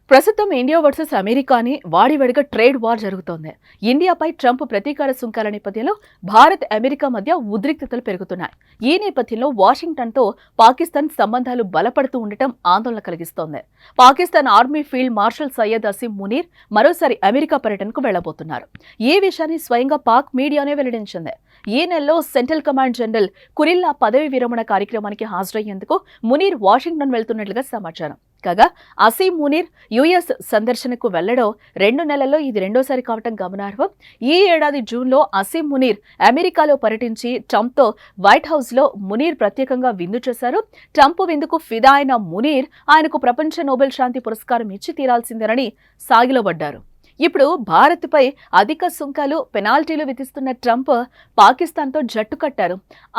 ప్రస్తుతం India versus అమెరికాని వాడివడిగా trade war జరుగుతోంది. ఇండియాపై Trump ప్రతీకార సుంకాల నేపథ్యంలో భారత్, అమెరికా మధ్య ఉద్రిక్తతలు పెరుగుతున్నాయి. ఈ నేపథ్యంలో వాషింగ్టన్తో పాకిస్తాన్ సంబంధాలు బలపడుతూ ఉండటం ఆందోళన కలిగిస్తోంది. Pakistan army field marshal Syed Asim Munir మరోసారి అమెరికా పర్యటనకు వెళ్లబోతున్నారు. ఈ విషయాన్ని స్వయంగా పాక్ మీడియానే వెల్లడించింది. ఈ నెలలో సెంట్రల్ కమాండ్ జనరల్ కురిల్లా పదవి విరమణ కార్యక్రమానికి హాజరయ్యేందుకు మునీర్ వాషింగ్టన్ వెళ్తున్నట్లుగా సమాచారం. కాగా అసీం మునీర్ యుఎస్ సందర్శనకు వెళ్లడం 2 నెలల్లో ఇది రెండోసారి కావటం గమనార్హం. ఈ ఏడాది జూన్లో అసీం మునీర్ అమెరికాలో పర్యటించి ట్రంప్తో వైట్ హౌస్లో మునీర్ ప్రత్యేకంగా విందు చేశారు. ట్రంప్ విందుకు ఫిదా అయిన మునీర్ ఆయనకు ప్రపంచ నోబెల్ శాంతి పురస్కారం ఇచ్చి తీరాల్సిందేనని సాగిలబడ్డారు. ఇప్పుడు భారత్పై అధిక సుంకాలు, పెనాల్టీలు విధిస్తున్న ట్రంప్ పాకిస్తాన్తో జట్టు కట్టారు.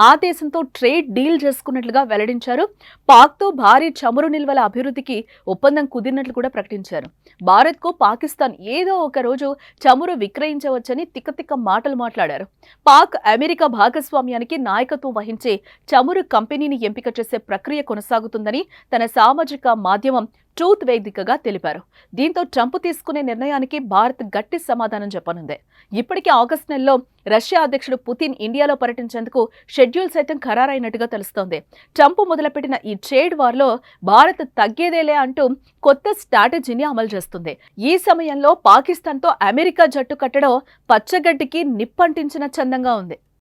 ఆ దేశంతో ట్రేడ్ డీల్ చేసుకున్నట్లుగా వెల్లడించారు. పాక్తో భారీ చమురు నిల్వల అభివృద్ధికి ఒప్పందం కుదిరినట్లు కూడా ప్రకటించారు. భారత్కు పాకిస్తాన్ ఏదో ఒక రోజు చమురు విక్రయించవచ్చని తిక్కతిక్క మాటలు మాట్లాడారు. పాక్, అమెరికా భాగస్వామ్యానికి నాయకత్వం వహించే చమురు కంపెనీని ఎంపిక చేసే ప్రక్రియ కొనసాగుతుందని తన సామాజిక మాధ్యమం ట్రూత్ వేదికగా తెలిపారు. దీంతో ట్రంప్ తీసుకునే నిర్ణయానికి భారత్ గట్టి సమాధానం చెప్పనుంది. ఇప్పటికే ఆగస్టు నెలలో రష్యా అధ్యక్షుడు పుతిన్ ఇండియాలో పర్యటించేందుకు షెడ్యూల్ సైతం ఖరారైనట్టుగా తెలుస్తోంది. ట్రంప్ మొదలుపెట్టిన ఈ ట్రేడ్ వార్లో భారత్ తగ్గేదేలే అంటూ కొత్త స్ట్రాటజీని అమలు చేస్తుంది. ఈ సమయంలో పాకిస్తాన్తో అమెరికా జట్టు కట్టడం పచ్చగడ్డికి నిప్పంటించిన చందంగా ఉంది.